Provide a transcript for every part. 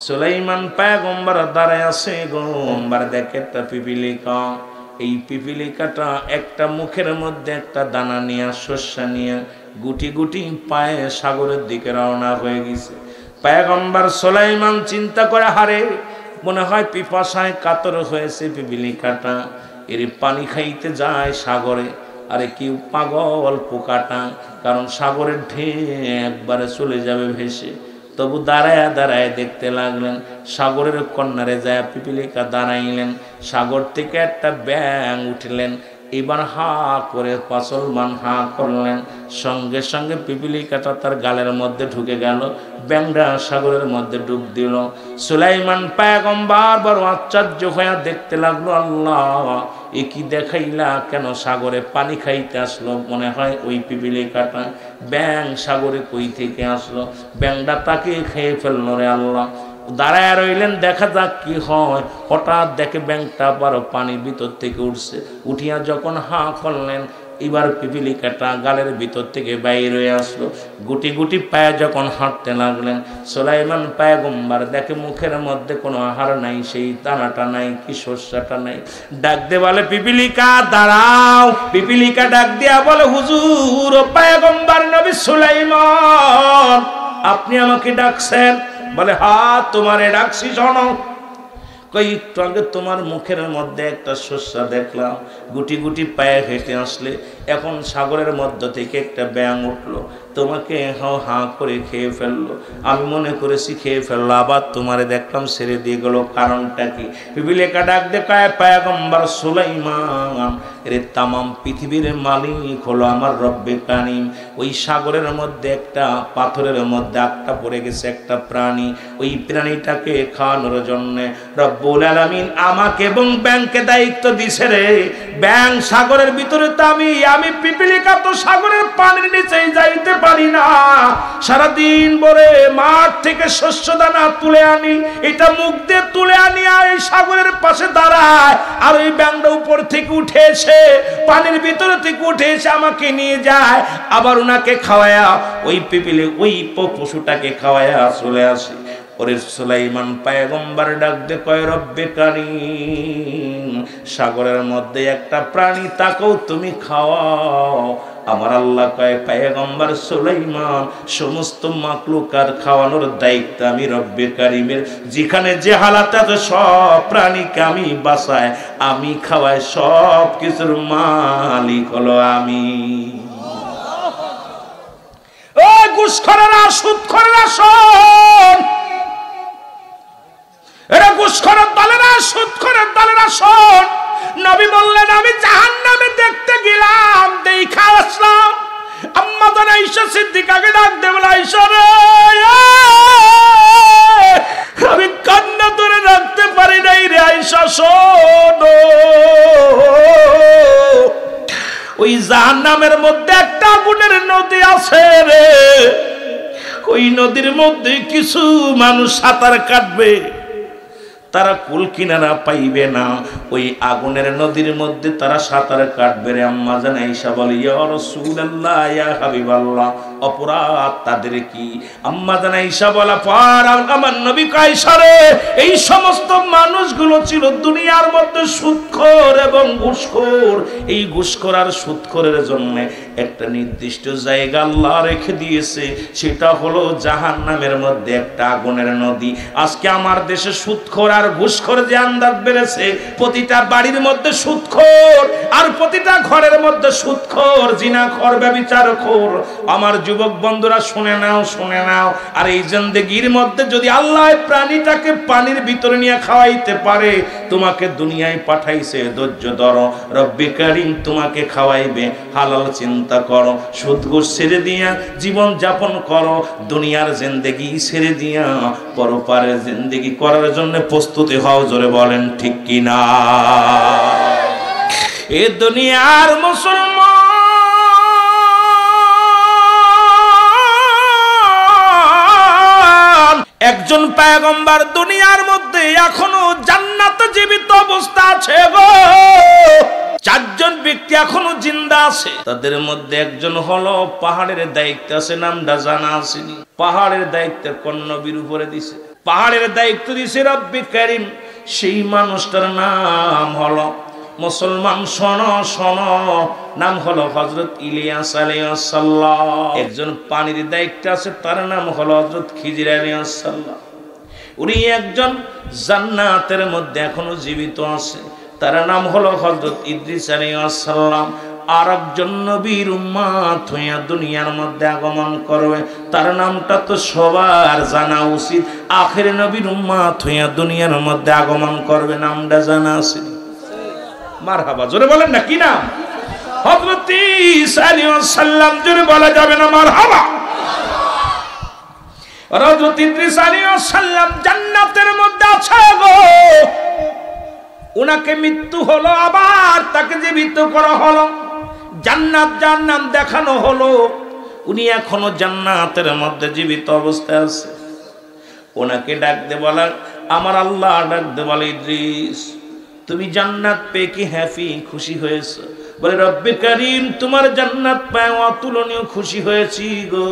সুলাইমান পয়গম্বর দাঁড়ায় আছে গম্বর দেখে একটা পিপিলিকা। এই পিপিলিকাটা একটা মুখের মধ্যে একটা দানা নিয়ে শস্য নিয়ে গুটি গুটি পায়ে সাগরের দিকে রওনা হয়ে গেছে। পয়গম্বর সুলাইমান চিন্তা করে, হারে মনে হয় পিপাসায় কাতর হয়েছে পিপিলিকাটা, এর পানি খাইতে যায় সাগরে। আরে কি পাগল পোকাটা, কারণ সাগরের ঢেউ একবারে চলে যাবে ভেসে। তবু দাঁড়ায় দাঁড়ায় দেখতে লাগলেন, সাগরের কন্যারে যায় পিপিলিকা দাঁড়াইলেন। সাগর থেকে একটা ব্যাঙ উঠলেন, এবার হা করে মুসলমান হা করলেন। সঙ্গে সঙ্গে পিপিলিকাটা তার গালের মধ্যে ঢুকে গেল, ব্যাঙটা সাগরের মধ্যে ডুব দিল। সুলাইমান পয়গম্বর বড় আশ্চর্য হয়ে দেখতে লাগলো, আল্লাহ এ কি দেখাইলা, কেন সাগরে পানি খাইতে আসলো? মনে হয় ওই পিপিলিকাটা। ব্যাঙ সাগরে কই থেকে আসলো? ব্যাঙটা তাকে খেয়ে ফেললো রে আল্লাহ। দাঁড়ায় রইলেন, দেখা যাক কি হয়। হঠাৎ দেখে ব্যাঙটা আবার পানির ভিতর থেকে উঠছে। উঠিয়া যখন হা করলেন, এবার পিপিলিকাটা গালের ভিতর থেকে বাইর হয়ে আসলো। গুটি গুটি পায়ে যখন হাঁটতে লাগলেন, সুলাইমান পয়গম্বর দেখে মুখের মধ্যে কোনো আহার নাই, সেই দানাটা নাই, কি শস্যটা নাই। ডাক দে বলে, পিপিলিকা দাঁড়াও। পিপিলিকা ডাক দিয়া বলে, হুজুর ও পয়গম্বর নবী সুলাইমান, আপনি আমাকে ডাকছেন? বলে, হ্যাঁ তোমারে ডাকছি, শোনো। কই একটু আগে তোমার মুখের মধ্যে একটা শস্য দেখলাম, গুটি গুটি পায়ে হেঁটে আসলে, এখন সাগরের মধ্য থেকে একটা ব্যাঙ উঠলো, তোমাকে হা করে খেয়ে ফেললো। আমি মনে করেছি খেয়ে ফেললো, আবার তোমারে দেখলাম ছেড়ে দিয়ে গেল, কারণটা কি? পিপিলিকা ডাক দেখায়, পয়গম্বর সুলাইমান, এর তামাম পৃথিবীর মালিক হলো আমার রব্বে কারিম। ওই সাগরের মধ্যে একটা পাথরের মধ্যে আটকা পড়ে গেছে একটা প্রাণী, ওই প্রাণীটাকে খাওয়ানোর জন্যে রব্বুল আলামিন আমাকে এবং ব্যাংকে দায়িত্ব দিছে রে। ব্যাং সাগরের ভিতরে তো আমি পিপিলিকা তো সাগরের পানির নিচে যাইতে পারি না। সারাদিন ভরে মাঠ থেকে শস্য দানা তুলে আনি, এটা মুখ দিয়ে তুলে আনি, আর এই সাগরের পাশে দাঁড়ায়, আর ওই ব্যাংটা উপর থেকে উঠে এসে পানির ভিতরে থেকে উঠে এসে আমাকে নিয়ে যায়, আবার ওনাকে খাওয়ায়া ওই পিপিলি ওই পশুটাকে খাওয়ায়া চলে আসে। ওরে সুলাইমান পয়গম্বর ডাক দে কয়, রব্বে কারিম, সাগরের মধ্যে একটা প্রাণী, তাকেও তুমি খাওয়াও। আমার আল্লাহ কয়, পয়গম্বর সুলাইমান, সমস্ত মাকলুকার খাওয়ানোর দায়িত্ব আমি রব্বে কারিমের। যেখানে যে হালাত আছে সব প্রাণীকে আমি বাঁচাই, আমি খাওয়াই, সব কিছুর মালিক হলো আমি। ও ঘুষখোরেরা, সুদখোরেরা, শোন। এরা ঘুষখোরের দলেরা, সুদখোরের দলেরা, শোন। নবী বললেন, আমি জাহান্নামে দেখতে গেলাম, দেখা আসলাম। আম্মা জান আয়েশা সিদ্দিকাকে ডাক দে বলে, আয়েশা রে, আমি কান্না ধরে রাখতে পারি নাই রে আয়েশা, শোনো। ওই জাহান্নামের মধ্যে একটা আগুনের নদী আছে রে। ওই নদীর মধ্যে কিছু মানুষ সাঁতার কাটবে, তারা কুল কিনারা পাইবে না। ওই আগুনের নদীর মধ্যে তারা সাঁতার কাটবে রে। আম্মা জান আয়েশা বলে, ইয়া রাসূলুল্লাহ, ইয়া হাবিবাল্লাহ, অপরাধ তাদের কি? আম্মা জান আয়েশা বলা, পার আমার নবী আয়েশা রে, এই সমস্ত মানুষগুলো ছিল দুনিয়ার মধ্যে সুদখোর এবং ঘুষখোর। এই ঘুষখোর আর সুদখোরের জন্য একটা নির্দিষ্ট জায়গা আল্লাহ রেখে দিয়েছে, সেটা হলো জাহান্নামের মধ্যে একটা আগুনের নদী। আজকে আমার দেশে সুদখোর আর ঘুষখোর যে আন্দাজ বেড়েছে, প্রতিটা বাড়ির মধ্যে সুদখোর, আর প্রতিটা ঘরের মধ্যে সুদখোর, জিনাখোর, ব্যভিচারখোর। আমার যুবক বন্ধুরা শুনে নাও, শুনে নাও। আর এই জিন্দেগির মধ্যে যদি আল্লাহ প্রাণীটাকে পানির ভিতরে নিয়ে খাওয়াইতে পারে, তোমাকে দুনিয়ায় পাঠাইছে, ধৈর্য ধরো, রব্বে কারিম তোমাকে খাওয়াইবে। হালাল চিন্তা করো, সুদ ঘুষ ছেড়ে দিয়া জীবন যাপন করো, দুনিয়ার জিন্দেগি ছেড়ে দিয়া পরপারের জিন্দেগি করার জন্য প্রস্তুতি হও। জোরে বলেন ঠিক কিনা? এ দুনিয়ার মুসলমান, একজন পয়গম্বর দুনিয়ার মধ্যে এখনো জান্নাতে জীবিত অবস্থা আছে গো। চারজন ব্যক্তি এখনো জিন্দা আছে, তাদের মধ্যে একজন হলো পাহাড়ের দায়িত্ব আছে, নামটা জানা আসেনি। পাহাড়ের দায়িত্ব কোন নবীর উপরে দিছে? পাহাড়ের দায়িত্ব দিয়েছে রব্বে কারীম। সেই মানুষটার নাম হলো, মুসলমান শোনো শোনো, নাম হলো হযরত ইলিয়াস আলাইহিস সালাম। একজন পানির দায়িত্ব আছে, তার নাম হলো হযরত খিজির আলাইহিস সালাম। উনি একজন জান্নাতের মধ্যে এখনো জীবিত আছে, তার নাম হলো হযরত ইদ্রিস আলাইহিস সালাম। আর একজন নবীর উম্মত হইয়া দুনিয়ার মধ্যে আগমন করবে, তার নামটা তো সবার জানা উচিত। আখের নবীর উম্মত হইয়া দুনিয়ার মধ্যে আগমন করবে, নামটা জানা আছে? মারহাবা, জোরে বলেন না, কি নাম? হযরত ঈসা আলাইহিস সালাম। জোরে বলা যাবে না মারহাবা? হযরত ইদ্রিস আলাইহিস সালাম জান্নাতের মধ্যে আছে গো। উনাকে মৃত্যু হলো, আবার তাকে জীবিত করা হলো, জান্নাত যার নাম দেখানো হলো। উনি এখনো জান্নাতের মধ্যে জীবিত অবস্থায় আছে। ওনাকে ডাক দে বলা, আমার আল্লাহ ডাক দে বলে, ইদ্রিস তুমি জান্নাত পেয়ে কি হ্যাপি, খুশি হয়েছো? বলে রব্বে কারীম তোমার জান্নাত পেয়ে অতুলনীয় খুশি হয়েছি গো,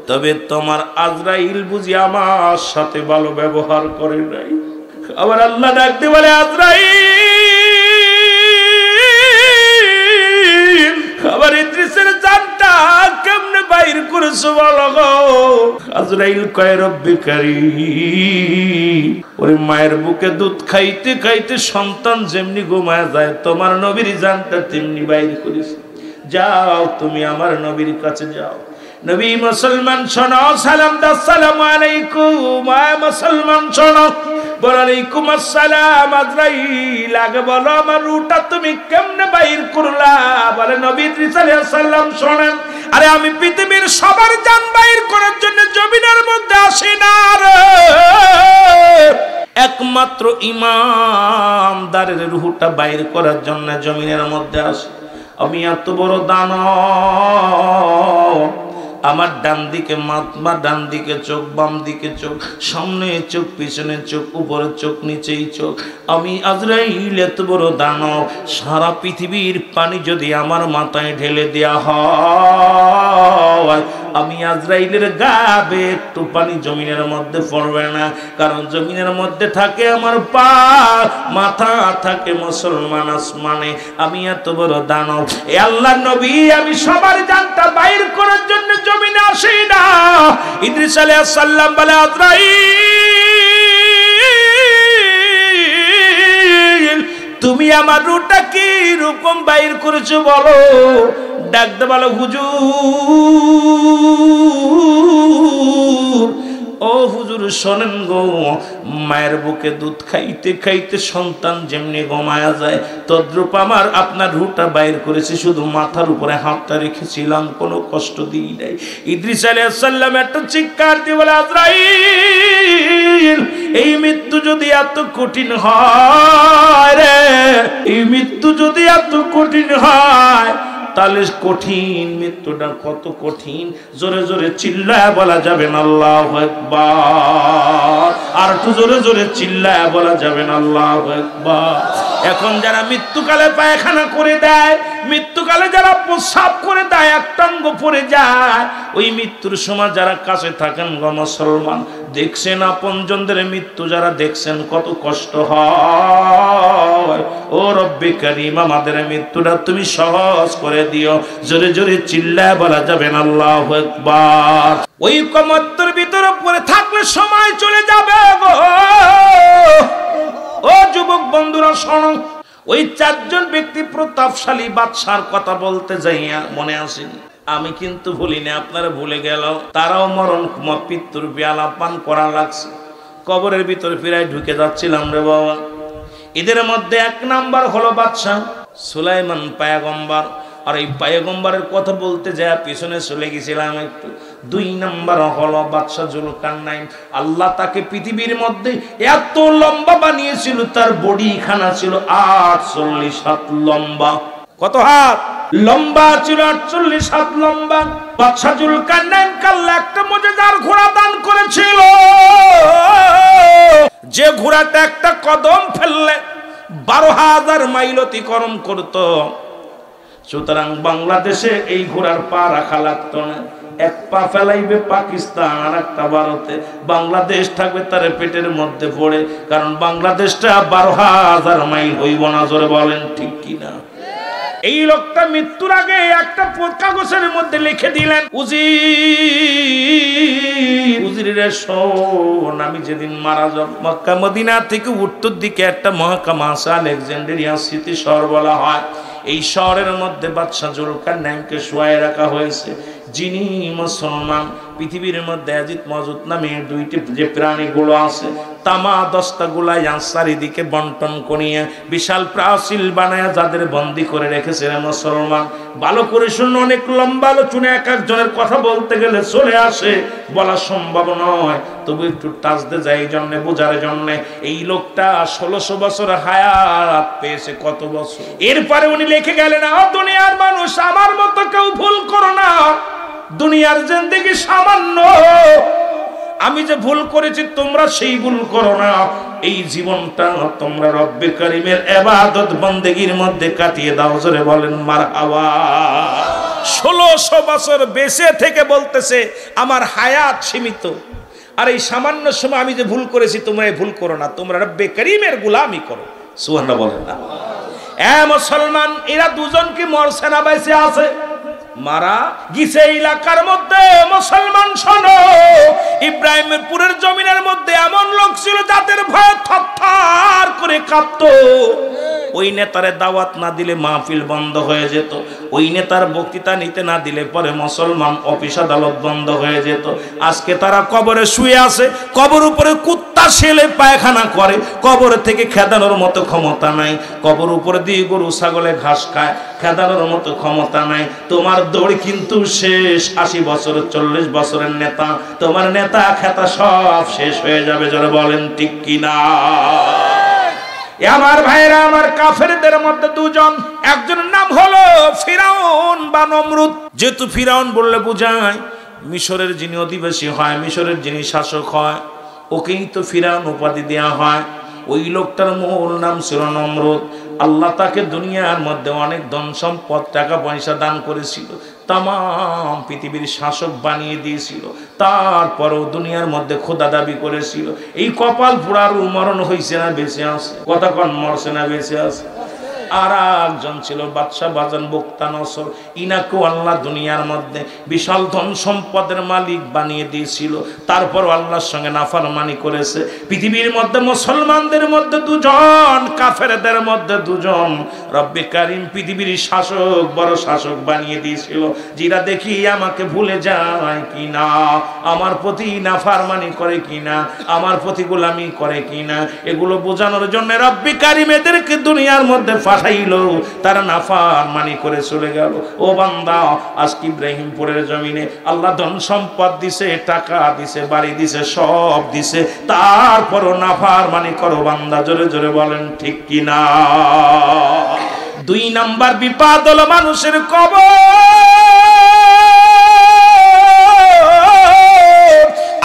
তবে তোমার আজরাইল বুঝি আমার সাথে ভালো ব্যবহার করে নাই। আবার আল্লাহ ডাক দে বলে, আজরাইল আবার ইদ্রিসের জানটা কেমনে বাইর করেছো বলো গো? আজরাইল কয় রব্বে কারীম ওই মায়ের বুকে দুধ খাইতে খাইতে সন্তান যেমনি ঘুমায় যায়, তোমার নবীর জানটা তেমনি বাইর করেছে। যাও তুমি আমার নবীর কাছে যাও। নবী মুসলমান শোনো, সালাম দাও, আসসালামু আলাইকুম। মুসলমান শোনো, ওয়ালাইকুম আসসালাম। আজরাইল আগে বলো আমার রূহটা তুমি কেমনে বাইর করলা? বলে নবী ইদ্রিস আলাইহিস সালাম শোনেন, আরে আমি পৃথিবীর সবার জান বাইর করার জন্য জমিনের মধ্যে আসি না রে, একমাত্র ইমানদারের রূহটা বাইর করার জন্য জমিনের মধ্যে আসি। আমি এত বড় দানব, আমার ডান দিকে মাথা, ডান দিকে চোখ, বাম দিকে চোখ, সামনে চোখ, পিছনে চোখ, উপরে চোখ, নিচেই চোখ। আমি আজরাইল এত বড় দানব, সারা পৃথিবীর পানি যদি আমার মাথায় ঢেলে দেয়া হয়, আমি আজরাইলের গাবে একটু পানি জমিনের মধ্যে পড়বে না, কারণ জমিনের মধ্যে থাকে আমার পা, মাথা থাকে মুসলমান আসমানে। আমি এত বড় দানব। এ আল্লাহর নবী, আমি সবার জানটা বাইর করার জন্য জমিনে আসি না। ইদ্রিস আলাইহিস সালাম বলে, আজরাইল তুমি আমার রূহটা কি রকম বাইর করেছো বলো? ডাকতে বলো, হুজুর ও হুজুর শোনেন গো, মায়ের বুকে দুধ খাইতে খাইতে সন্তান যেমনি ঘুমায়া যায়, তদ্রূপ আমার আপনার রূহটা বাইর করেছে, শুধু মাথার উপরে হাতটা রেখেছিলাম, কোনো কষ্ট দিই নাই। ইদ্রিস আলাইহিস সালাম একটা চিৎকার দিয়ে বলে, আজরাইল এই মৃত্যু যদি এত কঠিন হয় রে, এই মৃত্যু যদি এত কঠিন হয়, তাহলে কঠিন মৃত্যুটা কত কঠিন, জোরে জোরে চিল্লায় বলা যাবে না আল্লাহু আকবার। আর একটু জোরে জোরে চিল্লায় বলা যাবে না আল্লাহু আকবার। এখন যারা মৃত্যুকালে পায়খানা করে দেয়, মৃত্যুকালে যারা প্রস্রাব করে দেয়, একটাঙ্গ পড়ে যায়, ওই মৃত্যুর সময় যারা কাছে থাকেন গো মুসলমান, দেখছেন আপনজনদের মৃত্যু যারা দেখছেন কত কষ্ট হয়। ও রব্বে কারীম আমাদের মৃত্যুটা তুমি সহজ করে দিও, জোরে জোরে চিল্লায় বলা যাবে না আল্লাহু আকবার। ওই কমত্তর ভিতরে পড়ে থাকলে সময় চলে যাবে গো। ও যুবক বন্ধুরা শোনো, ওই চারজন ব্যক্তি প্রতাপশালী বাদশার কথা বলতে যাইয়া মনে আসেনি, আমি কিন্তু ভুলিনি, আপনারা ভুলে গেল। তারাও মরণ মৃত্যুর পেয়ালা পান করা লাগছে, কবরের ভিতরে ফিরায় ঢুকে যাচ্ছিলাম রে বাবা। এদের মধ্যে এক নাম্বার হলো বাদশাহ সুলাইমান পয়গম্বর, আর এই পয়গম্বরের কথা বলতে যায় পিছনে চলে গেছিলাম একটু। দুই নাম্বার হলো বাদশাহ জুলকারনাইন। আল্লাহ তাকে পৃথিবীর মধ্যে এত লম্বা বানিয়েছিল, তার বডি খানা ছিল 48 হাত লম্বা। কত হাত লম্বা ছিল? 48 হাত লম্বা। বাদশাহ জুলকারনাইন আল্লাহ একটা মুজিজার ঘোড়া দান করেছিল, যে ঘোড়াটা একটা কদম ফেললে 12,000 মাইল অতিক্রম করত। সুতরাং বাংলাদেশে এই ঘোড়ার পা রাখা লাগতো না, এক পা ফেলাইবে পাকিস্তান আর একটা ভারতে, বাংলাদেশ থাকবে তার পেটের মধ্যে পড়ে, কারণ বাংলাদেশটা 12,000 মাইল হইব না। জোরে বলেন ঠিক কিনা? এই লোকটা মৃত্যুর আগে একটা কাগজের মধ্যে লিখে দিলেন, উজিরে শোন, আমি যেদিন মারা যাব, মক্কা মদিনা থেকে উত্তর দিকে একটা মহকাম আছে, আলেকজান্ড্রিয়া স্মৃতি শহর বলা হয়। এই শহরের মধ্যে বাদশাহ জুলকারনাইনকে শোয়ায় রাখা হয়েছে, যিনি মুসলমান। পৃথিবীর মধ্যে ইয়াজিদ মজুদ নামে দুইটি যে প্রাণীগুলো আছে, তামা দস্তাগুলা চারিদিকে বন্টন করিয়া বিশাল প্রাচীর বানায় যাদের বন্দি করে রেখেছে মুসলমান। ভালো করে শুনুন, অনেক লম্বা আলোচনা, এক একজনের কথা বলতে গেলে চলে আসে, বলা সম্ভব নয়, তবু একটু টাচতে যাই এই জন্য, বোঝার জন্য। এই লোকটা 1600 বছর হায়াত পেয়েছে। কত বছর? এরপরে উনি লিখে গেলেন, দুনিয়ার মানুষ, আমার মতো কেউ ভুল করো না, দুনিয়ার জিন্দেগি সামান্য, আমি যে ভুল করেছি তোমরা সেই ভুল করো না। এই জীবনটা তোমরা রব্বে কারিমের ইবাদত বন্দেগীর মধ্যে কাটিয়ে দাও। জোরে বলেন মারহাবা। 1600 বছর বেঁচে থেকে বলতেছে আমার হায়াত সীমিত, আর এই সামান্য সময় আমি যে ভুল করেছি তোমরা এই ভুল করো না, তোমরা রব্বে কারিমের গোলামি করো। সুবহানাল্লাহ বলেন না? মুসলমান, এরা দুজন কি মরছে না বেঁচে আছে? মারা গিছে এলাকার মধ্যে। মুসলমান শোনো, ইব্রাহিমপুরের জমিনের মধ্যে এমন লোক ছিল যাদের ভয়ে থরথর করে কাঁপতো। ওই নেতারে দাওয়াত না দিলে মাহফিল বন্ধ হয়ে যেত, ওই নেতার বক্তৃতা নিতে না দিলে পরে মুসলমান অফিস আদালত বন্ধ হয়ে যেত। আজকে তারা কবরে শুয়ে আছে, কবর উপরে কুত্তা ছেলে পায়খানা করে, কবর থেকে খেদানোর মতো ক্ষমতা নাই। কবর উপরে দিয়ে গরু ছাগলে ঘাস খায়, খেদানোর মতো ক্ষমতা নাই। তোমার দৌড় কিন্তু শেষ। 80 বছর 40 বছরের নেতা, তোমার নেতা খেতা সব শেষ হয়ে যাবে। যারা বলেন ঠিক কিনা? আমার ভাইরা, আমার কাফেরদের মধ্যে দুজন, একজনের নাম হলো ফিরাউন বা নমরুদ। যেহেতু ফিরাউন বললে বোঝায় মিশরের যিনি অধিবাসী হয়, মিশরের যিনি শাসক হয়, ওকেই তো ফিরাউন উপাধি দেওয়া হয়। ওই লোকটার মূল নাম ছিল নমরুদ। আল্লাহ তাকে দুনিয়ার মধ্যে অনেক ধন সম্পদ, টাকা পয়সা দান করেছিল, তাম পৃথিবীর শাসক বানিয়ে দিয়েছিল। তারপরও দুনিয়ার মধ্যে খোদা দাবি করেছিল। এই কপাল পুরার মরণ হয়েছে না বেঁচে আছে? কথা কন, মরছে না বেঁচে আছে? আর একজন ছিল বাদশা বাজান বুখতানসর, ইনাকেও আল্লাহ দুনিয়ার মধ্যে বিশাল ধন সম্পদের মালিক বানিয়ে দিয়েছিল। তারপর আল্লাহর সঙ্গে নাফরমানি করেছে। পৃথিবীর মধ্যে মুসলমানদের মধ্যে দুজন, কাফেরদের মধ্যে দুজন, রব্বে কারিম পৃথিবীর শাসক, বড় শাসক বানিয়ে দিয়েছিল। যারা দেখি আমাকে ভুলে যায় কিনা, আমার প্রতি নাফরমানি করে কিনা, আমার প্রতি গোলামি করে কিনা, এগুলো বোঝানোর জন্য রব্বে কারিম এদেরকে দুনিয়ার মধ্যে পাঠাইলো। তারা নাফরমানি করে চলে গেল। ও বান্দা, আজকে ইব্রাহিমপুরের জমিনে আল্লাহ ধন সম্পদ দিছে, টাকা দিছে, বাড়ি দিছে, সব দিছে, তারপরও নাফরমানি করো বান্দা। জোরে জোরে বলেন ঠিক কিনা? 2 নাম্বার বিপদ হলো মানুষের কবর।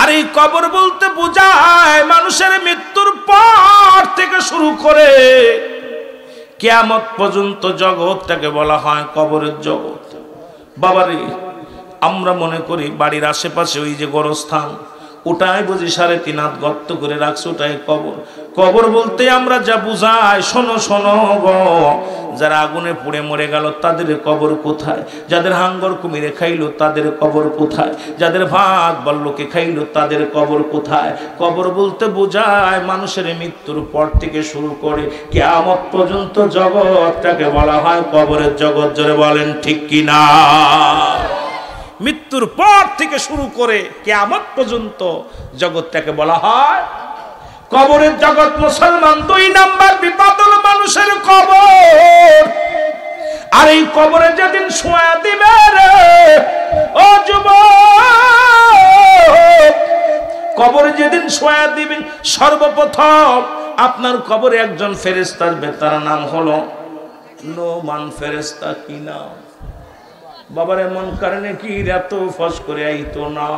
আর এই কবর বলতে বোঝায় মানুষের মৃত্যুর পর থেকে শুরু করে কিয়ামত পর্যন্ত জগৎটাকে বলা হয় কবরের জগৎ। বাবারে, আমরা মনে করি বাড়ির আশেপাশে ওই যে গোরস্থান, ওটাই বুঝি 3.5 হাত গর্ত করে রাখছে, ওটাই কবর। কবর বলতে আমরা যা বুঝাই, শোনো শোনো গো, যারা আগুনে পুড়ে মরে গেল তাদের কবর কোথায়? যাদের হাঙ্গর কুমিরে খাইলো তাদের কবর কোথায়? যাদের ভাগ বল্লকে খাইলো তাদের কবর কোথায়? কবর বলতে বোঝায় মানুষের মৃত্যুর পর থেকে শুরু করে কিয়ামত পর্যন্ত জগৎটাকে বলা হয় কবরের জগৎ। জোরে বলেন ঠিক কিনা? মৃত্যুর পর থেকে শুরু করে কিয়ামত পর্যন্ত জগৎটাকে বলা হয় কবরের জগৎ। মুসলমান, 2 নাম্বার বিপদ হলো মানুষের কবর। আর এই কবরে যেদিন শোয়া দিবে রে ও যুবক, কবরে যেদিন শোয়া দিবে, সর্বপ্রথম আপনার কবরে একজন ফেরেশতা আসবে, তার নাম হলো নোমান ফেরেশতা। কি নাম? বাবার এমন কারণে কি এত ফস করে আইতো না,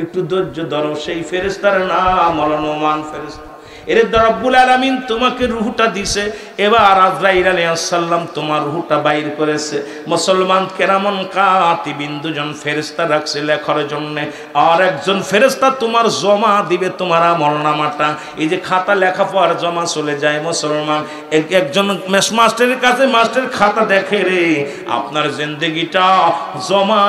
একটু ধৈর্য ধরো। সেই ফেরেশতার নাম হলো নোমান ফেরেশতা। এর রব্বুল আলামিন তোমাকে রূহটা দিছে, এবার আজরাইল আলাইহিস সালাম তোমার রূহটা বাইর করেছে। মুসলমান কেরামন কাতিবিন দুজন ফেরেশতা রাখছে লেখার জন্য, আর একজন ফেরেশতা তোমার জমা দিবে তোমার আমলনামাটা। এই যে খাতা লেখা পর জমা চলে যায় মুসলমান, একজন মাস্টারের কাছে মাস্টার খাতা দেখে রে আপনার জিন্দেগিটা জমা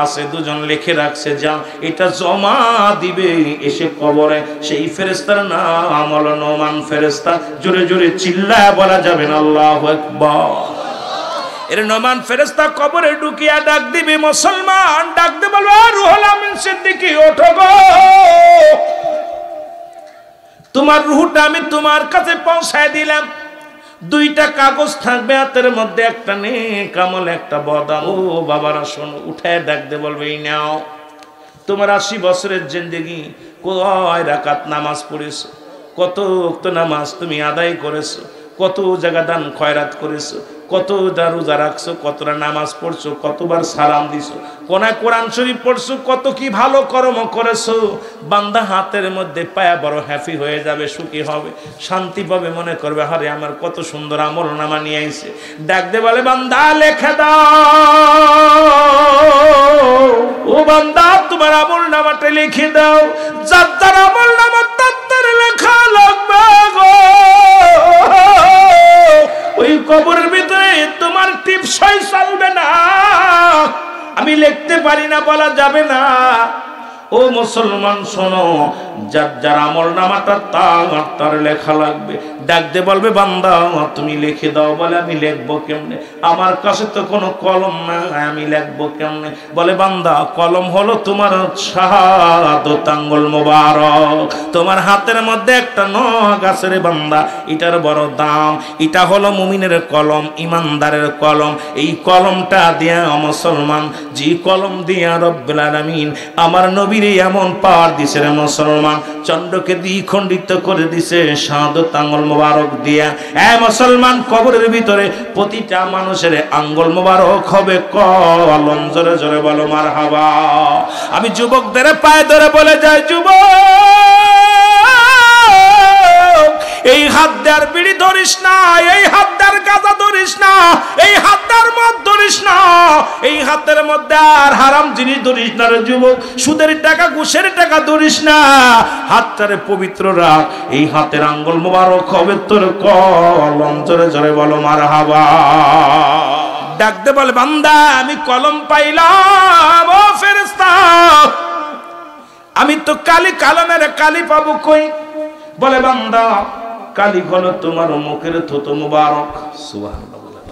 আছে, দুজন লিখে রাখছে, যা এটা জমা দিবে এসে কবরে। সেই ফেরেশতার নাম হলো নোমান ফেরেশতা। জোরে জোরে চিল্লায় বলা যাবে না আল্লাহু আকবার। এর নোমান ফেরেশতা কবরে ঢুকিয়া ডাক দিবে মুসলমান, ডাক দিয়ে বলবে রুহুল আমিন সিদ্দিকী ওঠো গো, তোমার রূহটা আমি তোমার কাছে পৌঁছায় দিলাম। দুইটা কাগজ থাকবে হাতের মধ্যে, একটা নেক আমল একটা বদাম। ও বাবারা শোনো, উঠায় ডাক দিয়ে বলবে এই নাও, তোমার 80 বছরের জিন্দেগি কয় রাকাত নামাজ পড়েছো, কত ওয়াক্ত নামাজ তুমি আদায় করেছো, কত জায়গা দান খয়রাত করেছো, কত রোজা রাখছো, কতটা নামাজ পড়ছো, কতবার সালাম দিছো, কোনায় কোরআন শরীফ পড়ছো, কত কি ভালো কর্ম করেছো। বান্দা হাতের মধ্যে পায়া বড় হ্যাপি হয়ে যাবে, সুখী হবে, শান্তি পাবে, মনে করবে আরে আমার কত সুন্দর আমল নামা নিয়ে আইছে। ডাক দে বলে বান্দা লেখা দাও, ও বান্দা তোমার আমল নামাটা লিখে দাও। যার যার আমল নামা তার লেখা লাগবে গো। ওই কবরের ভিতরে তোমার টিপসই চলবে না, আমি লিখতে পারি না বলা যাবে না। ও মুসলমান শোনো, যার যার আমল নামাটা তার লেখা লাগবে। ডাক দে বলবে বান্দা তুমি লিখে দাও। বলে আমি লিখবো কেমনে, আমার কাছে তো কোনো কলম না, আমি লিখবো কেমনে? বলে বান্দা কলম হলো তোমার শাহাদাত আঙ্গুল মোবারক, তোমার হাতের মধ্যে একটা নখ আছে রে বান্দা, এটার বড় দাম। এটা হলো মুমিনের কলম, ইমানদারের কলম। এই কলমটা দিয়া মুসলমান, যে কলম দিয়া রব্বুল আলামিন আমার নবীর এমন পাওয়ার দিছে রে মুসলমান, চন্দ্রকে দ্বিখণ্ডিত করে দিছে শাহাদাত আঙ্গুল মোবারক দিয়া। মুসলমান কবরের ভিতরে প্রতিটা মানুষের আঙ্গুল মোবারক হবে কলম। জোরে জোরে বলো মারহাবা। আমি যুবকদের পায়ে ধরে বলে যাই, যুবক এই হাত দেওয়ার বিড়ি ধরিস না, এই হাত দেওয়ার গাঁজা ধরিস না, এই হাত দেওয়ার মদ ধরিস না, এই হাতের মধ্যে আর হারাম জিনিস ধরিস না রে যুবক, সুদের টাকা ঘুষের টাকা ধরিস না। হাতটারে পবিত্র রাখ, এই হাতের আঙ্গুল মোবারক হবে তোর কলম। জোরে জোরে বলো মারহাবা। ডাক দে বলে বান্দা আমি কলম পাইলাম, ও ফেরেশতা আমি তো কালি, কালামের কালি পাবো কই? বলে বান্দা কালি হলো তোমার মুখের থুতু মুবারক। সুবহানাল্লাহ।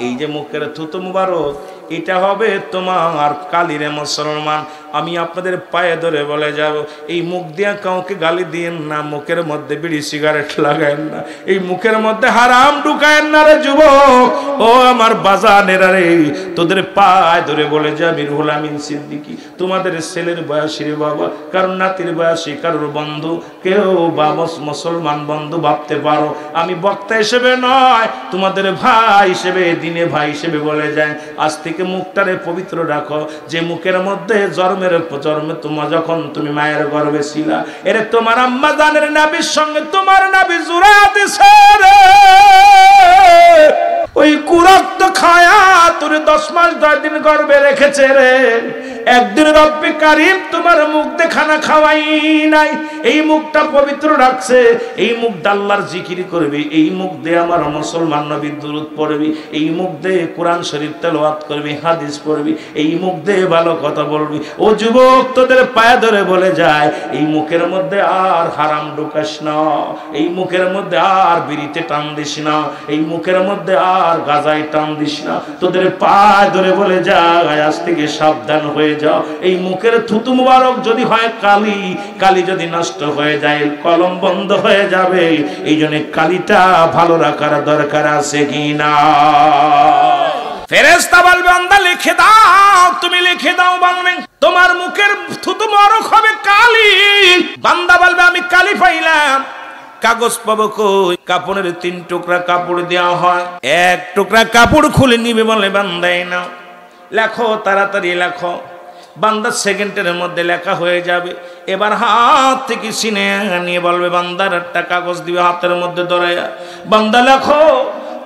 এই যে মুখের থুতু মুবারক, এটা হবে তোমার কালিরে মুসলমান। আমি আপনাদের পায়ে ধরে বলে যাব, এই মুখ দিয়া কাউকে গালি দিয়েন না, মুখের মধ্যে বিড়ি সিগারেট লাগায়েন না, এই মুখের মধ্যে হারাম ঢুকায়েন না রে যুবক। ও আমার বাজানেরা রে, তোদের পায়ে ধরে বলে যাবি রুহুল আমিন সিদ্দিকী তোমাদের ছেলের বয়সী রে বাবা, কারণ নাতির বয়সী, কারোর বন্ধু, কেউ বাবা মুসলমান বন্ধু ভাবতে পারো। আমি বক্তা হিসেবে নয়, তোমাদের ভাই হিসেবে, দিনে ভাই হিসেবে বলে যায়, আজ থেকে মুখটারে পবিত্র রাখো। যে মুখের মধ্যে জন্মে তোমার যখন তুমি মায়ের গর্ভে ছিলা, এরে তোমার আম্মা জানের নাবির সঙ্গে তোমার নাবি জুড়া দিছে রে। ওই কুরক্ত খায়া তোর 10 মাস 10 দিন গর্ভে রেখেছে রে। একদিন রব্বে কারীম তোমার মুখ দিয়ে খানা খাওয়াই নাই, এই মুখটা পবিত্র রাখছে। এই মুখ দিয়ে আল্লাহর জিকির করবি, এই মুখ দিয়ে আমার মুসলমান নবীর দুরূদ পড়বি, এই মুখ দিয়ে কোরআন শরীফ তেলাওয়াত করবি, হাদিস পড়বি, এই মুখ দিয়ে ভালো কথা বলবি। ও যুবক তোদের পায়ে ধরে বলে যায়, এই মুখের মধ্যে আর হারাম ঢুকাস না, এই মুখের মধ্যে আর বিড়িতে টান দিস না, এই মুখের মধ্যে আর গাজায় টান দিস না। তোদের পায়ে ধরে বলে যায় আজ থেকে সাবধান হয়ে যাও। এই মুখের থুতু মুবারক যদি হয় কালি, কালি যদি নষ্ট হয়ে যায় কলম বন্ধ হয়ে যাবে। এই জন্য কালিটা ভালো রাখার দরকার আছে কিনা? ফেরেশতা বলবে বান্দা লিখে দাও, তুমি লিখে দাও। বলবেন তোমার মুখের থুতু মুবারক হবে কালি। বান্দা বলবে আমি কালি পাইলাম, কাগজ পাবো কই? কাপড়ের 3 টুকরা কাপড় দেওয়া হয়, 1 টুকরা কাপড় খুলে নিবে, বলে বান্দাই নাও লেখো, তাড়াতাড়ি লেখো। বান্দার সেকেন্ডের মধ্যে লেখা হয়ে যাবে। এবার হাত থেকে সিনে নিয়ে বলবে বান্দার একটা কাগজ দিবে হাতের মধ্যে ধরাইয়া, বান্দা লেখো।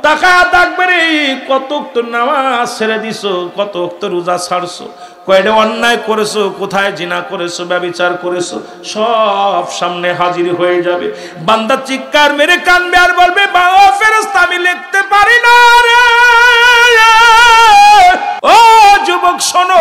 টাকা থাকবে রে, কত তো নামাজ ছেড়ে দিছো, কত তো রোজা ছাড়ছো, কয়টা অন্যায় করেছো, কোথায় জিনা করেছো, ব্যভিচার করেছো, সব সামনে হাজির হয়ে যাবে। বান্দা চিৎকার মেরে কাঁদবে আর বলবে বাবা ফেরেশতা আমি লিখতে পারি না রে। ও যুবক শোনো,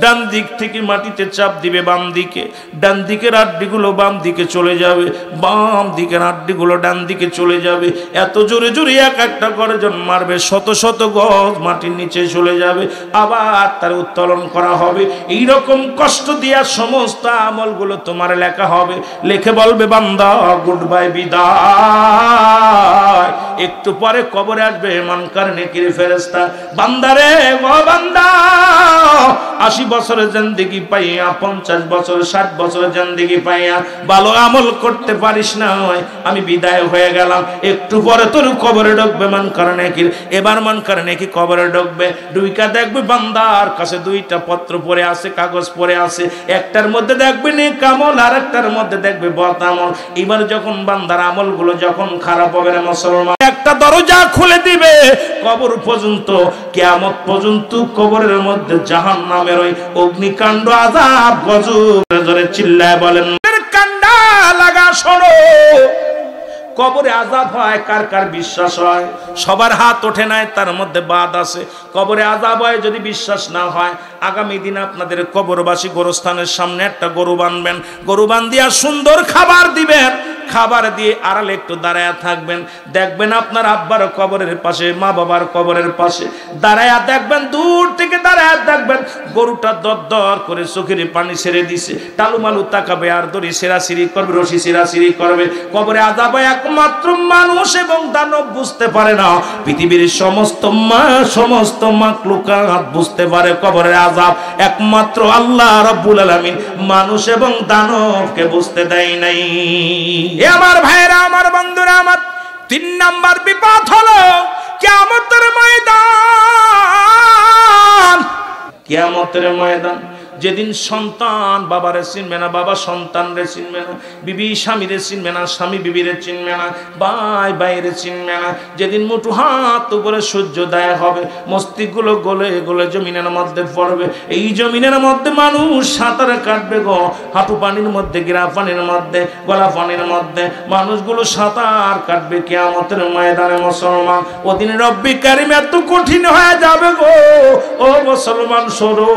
ডান দিক থেকে মাটিতে চাপ দিবে বাম দিকে, ডান দিকের আড্ডিগুলো বাম দিকে চলে যাবে, বাম দিকের আড্ডিগুলো ডান দিকে চলে যাবে। এত জোরে জোরে এক একটা গর্জন মারবে, শত শত গজ মাটির নিচে চলে যাবে, আবার তার উত্তোলন করা হবে। এইরকম কষ্ট দিয়া সমস্ত আমলগুলো তোমার লেখা হবে। লিখে বলবে বান্দা গুড বাই, বিদায়। একটু পরে কবরে আসবে মুনকার নেকির ফেরেশতা, বান্দারে ও বান্দা 80 বছরের জিন্দেগি পাইয়া, 50 বছর 60 বছরের জিন্দেগি পাইয়া ভালো আমল করতে পারিস না, আমি বিদায় হয়ে গেলাম। একটু পরে তোর কবরে ঢুকবে মুনকার নেকির। এবার মুনকার নেকি কবরে ঢুকবে, ঢুইকা দেখবে বান্দার কাছে 2টা পত্র পড়ে আছে, কাগজ পড়ে আছে। একটার মধ্যে দেখবে নেক আমল, আর একটার মধ্যে দেখবে বদ আমল। এবার যখন বান্দার আমলগুলো যখন খারাপ হবে না মুসলমান, একটা দরজা খুলে দিবে কবর পর্যন্ত, কিয়ামত পর্যন্ত কবরের মধ্যে জাহান্নামের ওই অগ্নিকাণ্ড আযাব গজব। জোরে চিল্লায় বলেন কান্ডা লাগা শোনো। কবরে আযাব হয়, কার কার বিশ্বাস হয়? সবার হাত ওঠে নাই, তার মধ্যে বাদ আছে। কবরে আযাব হয় যদি বিশ্বাস না হয়, আগামী দিন আপনাদের কবরবাসী গোরস্থানের সামনে একটা গরু বানবেন, গরু বান্ধিয়া সুন্দর খাবার দিবেন, খাবার দিয়ে আড়ালে একটু দাঁড়ায়া থাকবেন। দেখবেন আপনার আব্বার কবরের পাশে, মা বাবার কবরের পাশে দাঁড়ায়া দেখবেন, দূর থেকে দাঁড়ায়া দেখবেন গরুটা দরদর করে চোখের পানি ছেড়ে দিছে, টালুমালু তাকাবে আর দড়ি সেরাসিরি করবে, রশি সেরাসিরি করবে। কবরে আযাব একমাত্র মানুষ এবং দানব বুঝতে পারে না, পৃথিবীর সমস্ত মাখলুকাত বুঝতে পারে কবরের আযাব, একমাত্র আল্লাহ রাব্বুল আলামিন মানুষ এবং দানবকে বুঝতে দেয় নাই। এ আমার ভাইরা, আমার বন্ধুরা, আমার 3 নাম্বার বিপদ হলো কিয়ামতের ময়দান। কিয়ামতের ময়দান যেদিন সন্তান বাবারে চিনবে না, বাবা সন্তানরে চিনবে না, বিবি স্বামীরে চিনবে না, স্বামী বিবিরে চিনবে না, ভাই ভাইরে চিনবে না। যেদিন মুঠো হাত উপরে সূর্যোদয় হবে, মস্তিষ্কগুলো গলে গলে জমিনের মধ্যে পড়বে। এই জমিনের মধ্যে মানুষ সাঁতার কাটবে গো, হাঁটু পানির মধ্যে, গিরা পানির মধ্যে, গলা পানির মধ্যে মানুষগুলো সাঁতার কাটবে কিয়ামতের ময়দানে। মুসলমান ওদিন রব্বি কারিম এত কঠিন হয়ে যাবে গো, ও মুসলমান সরো,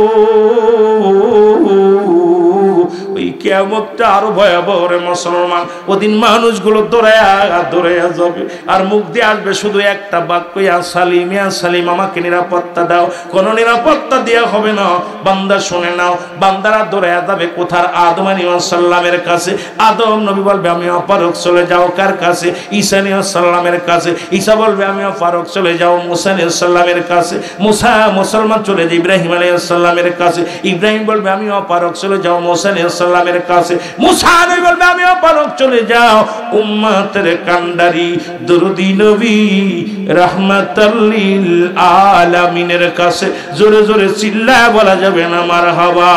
ওই কিয়ামতটা আরো ভয়াবহ রে মুসলমান। ওদিন মানুষগুলো দৌড়ায়া যাবে, আর মুখ দিয়ে আসবে শুধু একটা বাক্য, ইয়া সালিম, ইয়া সালিম, আমাকে নিরাপত্তা দাও। কোনো নিরাপত্তা দেওয়া হবে না। বান্দা শুনে নাও, বান্দারা দৌড়ায়া যাবে কোথার? আদম আলাইহিস সালামের কাছে। আদম নবী বলবে আমি অপারক, চলে যাও কার কাছে? ঈসা আলাইহিস সালামের কাছে। ঈসা বলবে আমি অপারক, চলে যাও মুসা আলাইহিস সালামের কাছে। মুসা মুসলমান চলে যায় ইব্রাহিম আলাইহিস সালামের কাছে। ইব্রাহিম বলবে আমি অপারক, চলে যাও মুসা আলাইহিস সালামের কাছে। মুসা নবী বলবে আমি অপারক, চলে যাও উম্মতের কান্ডারি দরুদি নবী রাহমাতাল লিল আলামিনের কাছে। জোরে জোরে চিল্লায় বলা যাবে না মারহাবা।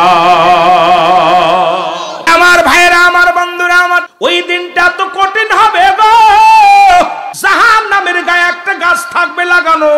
আমার ভাইরা, আমার বন্ধুরা, আমার ওই দিনটা তো কঠিন হবে গো। জাহান্নামের গায়ে একটা গাছ থাকবে লাগানো,